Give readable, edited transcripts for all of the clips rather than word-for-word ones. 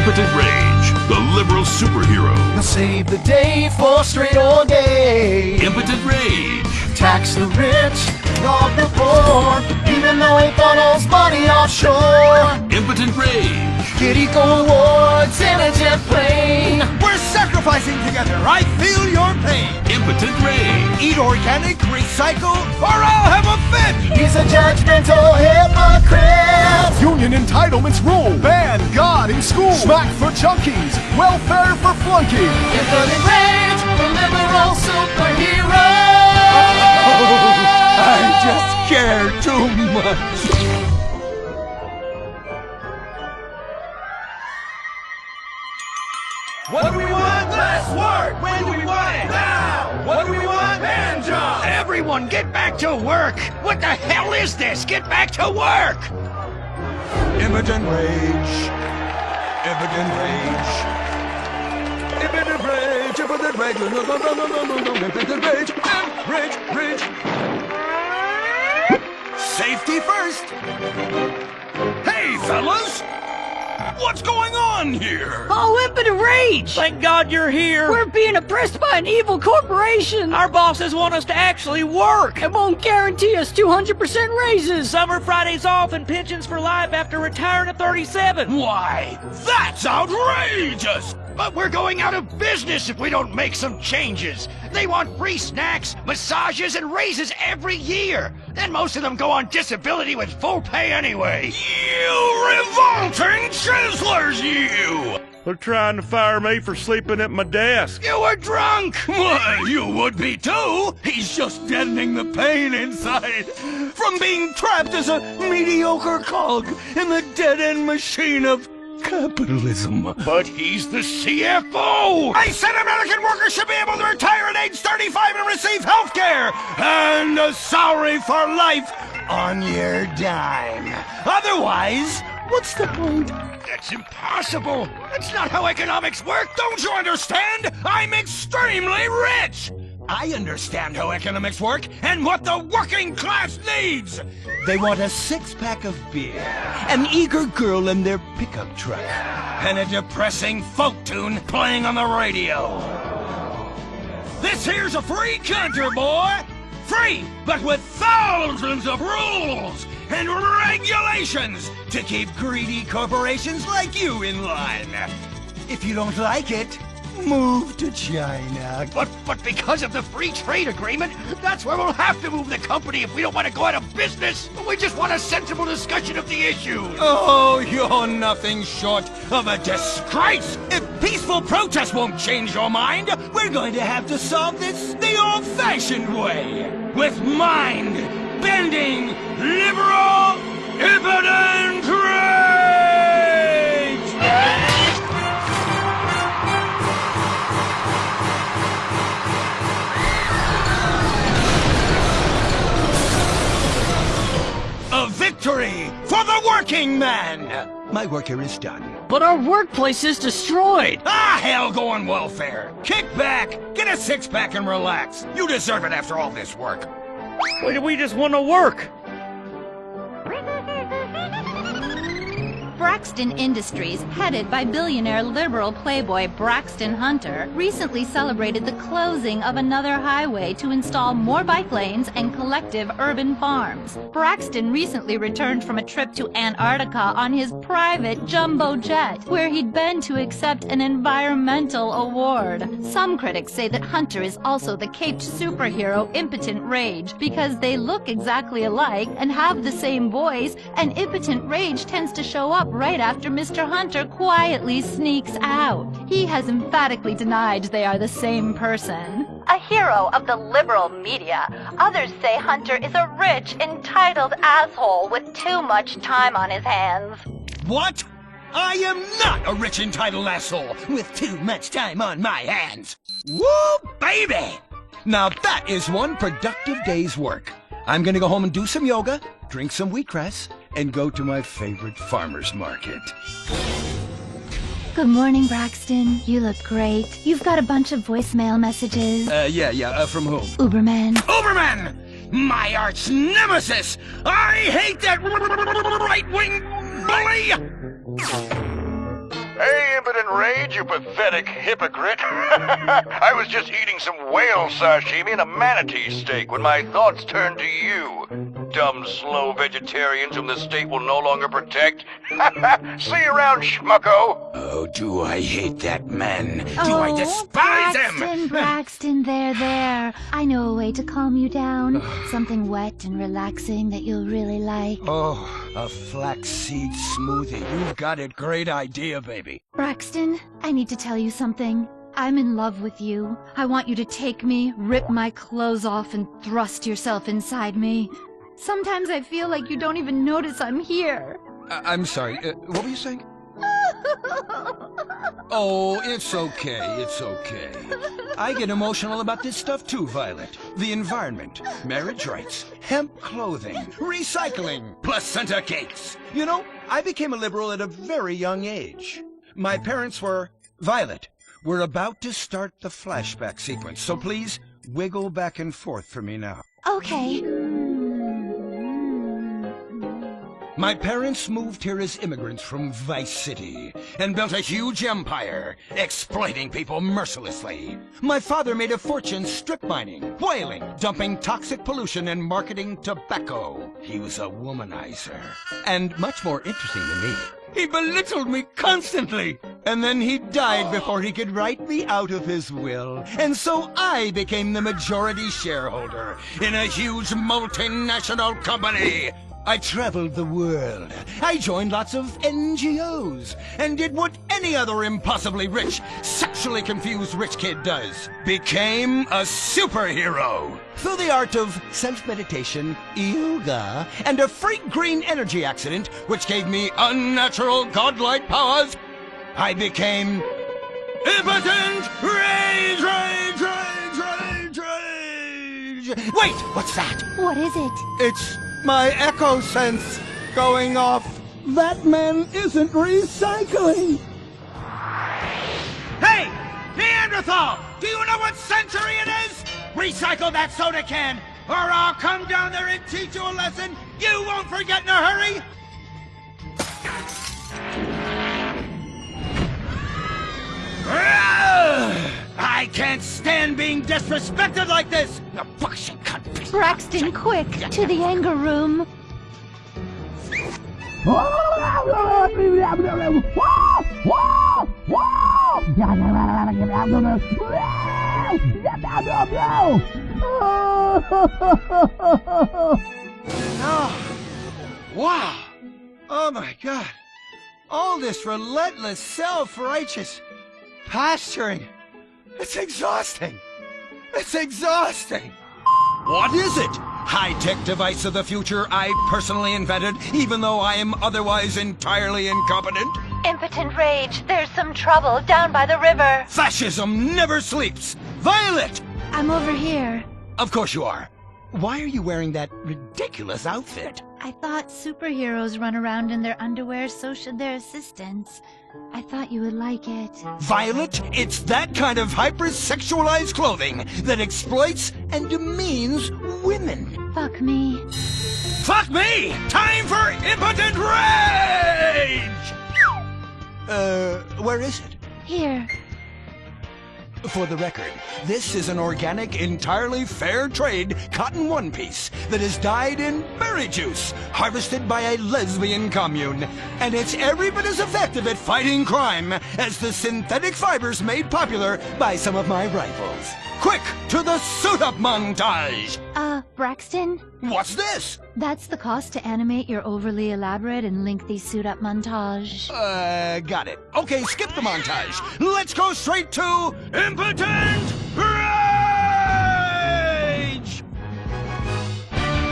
Impotent Rage, the liberal superhero. He'll save the day for straight or gay. Impotent Rage. Tax the rich, rob the poor, even though he funnels money offshore. Impotent Rage. Get eco awards in a jet plane. We're sacrificing together. I feel your pain. Impotent Rage. Eat organic, recycle, or I'll have a fit. He's a judgmental hypocrite. Union entitlements rule. Ban God in school. Smack for junkies. Welfare for flunkies. Impotent Rage, the liberal superhero. I just care too much. What do we want? Less work! When do we want it? Now! What do we want? Hand job! Everyone get back to work! What the hell is this? Get back to work! Impotent rage. Impotent rage. Impotent rage. Impotent rage. No. Impotent rage. Rage. Safety first. Hey, fellas! What's going on here? Oh, impotent rage! Thank God you're here! We're being oppressed by an evil corporation! Our bosses want us to actually work! It won't guarantee us 200% raises! Summer Fridays off and pensions for life after retiring at 37! Why, that's outrageous! But we're going out of business if we don't make some changes! They want free snacks, massages, and raises every year! And most of them go on disability with full pay anyway! You revolting chiselers, you! They're trying to fire me for sleeping at my desk. You were drunk! Why, you would be too! He's just deadening the pain inside from being trapped as a mediocre cog in the dead-end machine of capitalism. But he's the CFO! I said American workers should be able to retire at age 35 and receive health care and a salary for life on your dime. Otherwise, what's the point? That's impossible! That's not how economics work! Don't you understand? I'm extremely rich! I understand how economics work and what the working class needs! They want a six-pack of beer, an eager girl in their pickup truck, and a depressing folk tune playing on the radio. This here's a free country, boy! Free, but with thousands of rules and regulations to keep greedy corporations like you in line. If you don't like it, move to China. But because of the free trade agreement, that's where we'll have to move the company if we don't want to go out of business. We just want a sensible discussion of the issues. Oh, you're nothing short of a disgrace. If peaceful protest won't change your mind, we're going to have to solve this the old-fashioned way. With mind-bending, liberal, impotent rage! A victory for the working man! My work here is done. But our workplace is destroyed! Ah, hell, go on welfare! Kick back, get a six-pack and relax. You deserve it after all this work. Why do we just want to work? Braxton Industries, headed by billionaire liberal playboy Braxton Hunter, recently celebrated the closing of another highway to install more bike lanes and collective urban farms. Braxton recently returned from a trip to Antarctica on his private jumbo jet, where he'd been to accept an environmental award. Some critics say that Hunter is also the caped superhero Impotent Rage, because they look exactly alike and have the same voice, and Impotent Rage tends to show up right after Mr. Hunter quietly sneaks out. He has emphatically denied they are the same person. A hero of the liberal media, others say Hunter is a rich, entitled asshole with too much time on his hands. What? I am not a rich, entitled asshole with too much time on my hands. Woo, baby! Now that is one productive day's work. I'm gonna go home and do some yoga, drink some wheatgrass, and go to my favorite farmer's market. Good morning, Braxton. You look great. You've got a bunch of voicemail messages. From whom? Uberman. Uberman! My arch nemesis! I hate that right-wing bully! Hey, impotent rage, you pathetic hypocrite. I was just eating some whale sashimi and a manatee steak when my thoughts turned to you. Dumb, slow vegetarians whom the state will no longer protect. See you around, schmucko. Oh, do I hate that man. Do I despise him. Braxton, there. I know a way to calm you down. Something wet and relaxing that you'll really like. Oh, a flaxseed smoothie. You've got it. Great idea, baby. Braxton, I need to tell you something. I'm in love with you. I want you to take me, rip my clothes off, and thrust yourself inside me. Sometimes I feel like you don't even notice I'm here. I'm sorry. What were you saying? Oh, it's okay. I get emotional about this stuff too, Violet. The environment, marriage rights, hemp clothing, recycling, placenta cakes. You know, I became a liberal at a very young age. My parents were... Violet, we're about to start the flashback sequence, so please wiggle back and forth for me now. Okay. My parents moved here as immigrants from Vice City and built a huge empire, exploiting people mercilessly. My father made a fortune strip mining, whaling, dumping toxic pollution, and marketing tobacco. He was a womanizer. And much more interesting than me, he belittled me constantly. And then he died before he could write me out of his will. And so I became the majority shareholder in a huge multinational company. I traveled the world. I joined lots of NGOs and did what any other impossibly rich, sexually confused rich kid does. Became a superhero. Through the art of self-meditation, yoga, and a freak green energy accident, which gave me unnatural godlike powers, I became impotent rage. Wait, what's that? What is it? It's my echo sense going off. That man isn't recycling. Hey, Neanderthal! Do you know what century it is? Recycle that soda can, or I'll come down there and teach you a lesson you won't forget in a hurry. I can't stand being disrespected like this! The bullshit cunt! Braxton, quick! To the anger room! Oh, wow! Oh my God! All this relentless, self-righteous posturing. It's exhausting. It's exhausting. What is it? High-tech device of the future I personally invented, even though I am otherwise entirely incompetent? Impotent rage. There's some trouble down by the river. Fascism never sleeps. Violet! I'm over here. Of course you are. Why are you wearing that ridiculous outfit? I thought superheroes run around in their underwear, so should their assistants. I thought you would like it. Violet, it's that kind of hypersexualized clothing that exploits and demeans women. Fuck me. Fuck me! Time for impotent rage! Where is it? Here. For the record, this is an organic, entirely fair trade cotton one piece that is dyed in berry juice, harvested by a lesbian commune. And it's every bit as effective at fighting crime as the synthetic fibers made popular by some of my rivals. Quick, to the suit-up montage! Braxton? What's this? That's the cost to animate your overly elaborate and lengthy suit-up montage. Got it. Okay, skip the montage. Let's go straight to impotent rage!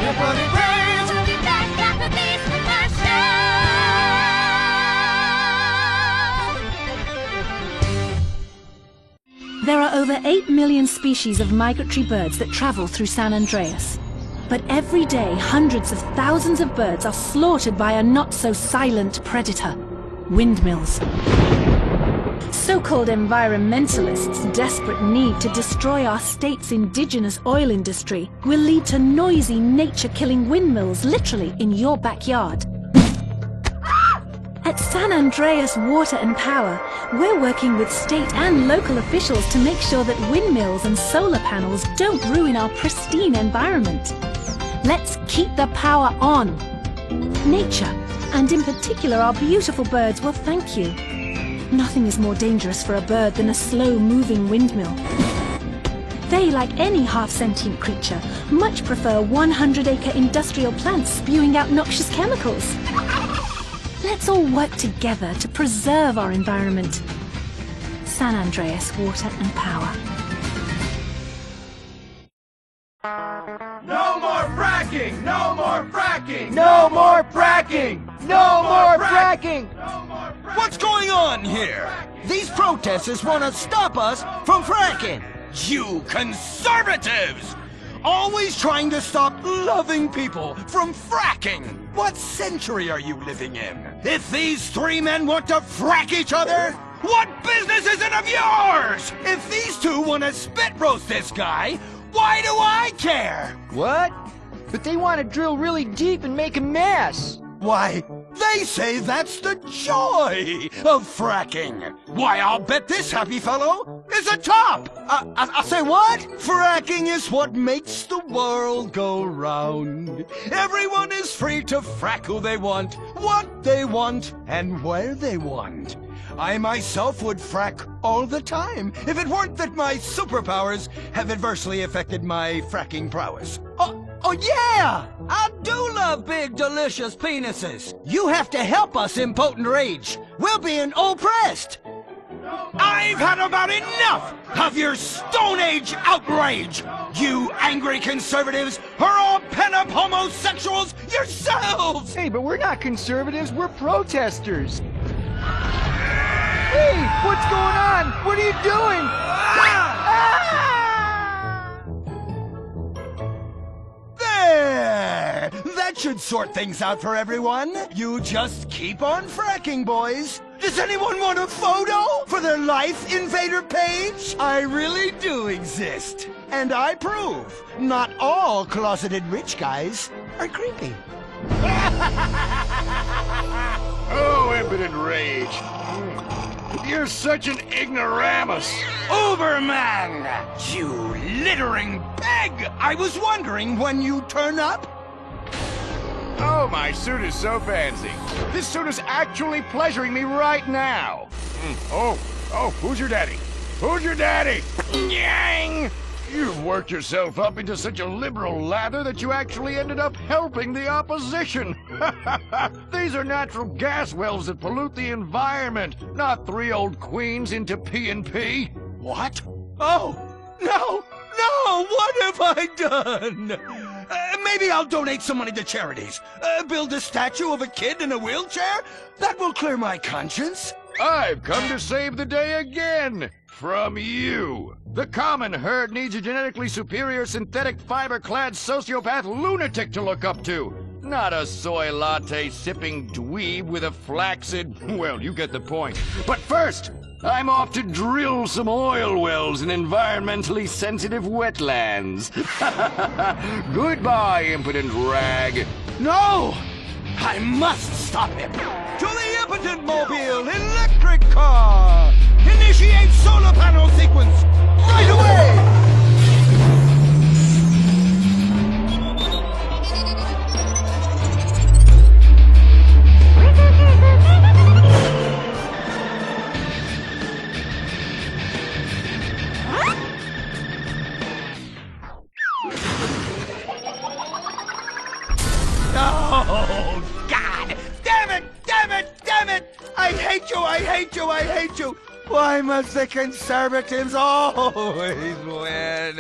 Impotent rage! We'll be back after these commercials. There are over 8 million species of migratory birds that travel through San Andreas. But every day, hundreds of thousands of birds are slaughtered by a not-so-silent predator, windmills. So-called environmentalists' desperate need to destroy our state's indigenous oil industry will lead to noisy, nature-killing windmills literally in your backyard. At San Andreas Water and Power, we're working with state and local officials to make sure that windmills and solar panels don't ruin our pristine environment. Let's keep the power on. Nature, and in particular our beautiful birds, will thank you. Nothing is more dangerous for a bird than a slow-moving windmill. They, like any half-sentient creature, much prefer 100-acre industrial plants spewing out noxious chemicals. Let's all work together to preserve our environment. San Andreas Water and Power. No more fracking! No more fracking! No more fracking! No more fracking! What's going on here? These protesters want to stop us from fracking. You conservatives! Always trying to stop loving people from fracking. What century are you living in? If these three men want to frack each other, what business is it of yours? If these two want to spit roast this guy, why do I care? What? But they want to drill really deep and make a mess. Why, they say that's the joy of fracking. Why, I'll bet this happy fellow is a top. I say what? Fracking is what makes the world go round. Everyone is free to frack who they want, what they want, and where they want. I myself would frack all the time if it weren't that my superpowers have adversely affected my fracking prowess. Oh yeah! I do love big, delicious penises. You have to help us, impotent rage. We're being oppressed. I've had about enough of your Stone Age outrage. You angry conservatives are all pent-up homosexuals yourselves. Hey, but we're not conservatives, we're protesters. Hey, what's going on? What are you doing? There! That should sort things out for everyone. You just keep on fracking, boys. Does anyone want a photo for their Life Invader page? I really do exist. And I prove not all closeted rich guys are creepy. Oh, impotent rage. You're such an ignoramus. Uberman! You littering pig! I was wondering when you'd turn up. Oh, my suit is so fancy. This suit is actually pleasuring me right now. Oh, who's your daddy? Who's your daddy? Yang! You've worked yourself up into such a liberal lather that you actually ended up helping the opposition. These are natural gas wells that pollute the environment, not three old queens into P&P. What? Oh, no, what have I done? Maybe I'll donate some money to charities. Build a statue of a kid in a wheelchair? That will clear my conscience. I've come to save the day again. From you. The common herd needs a genetically superior synthetic fiber-clad sociopath lunatic to look up to. Not a soy latte sipping dweeb with a flaccid... Well, you get the point. But first, I'm off to drill some oil wells in environmentally sensitive wetlands. Goodbye, impotent rag. No! I must stop him. To the impotent mobile electric car! Initiate solar panel sequence right away! Oh, God! Damn it! I hate you! Why must the conservatives always win?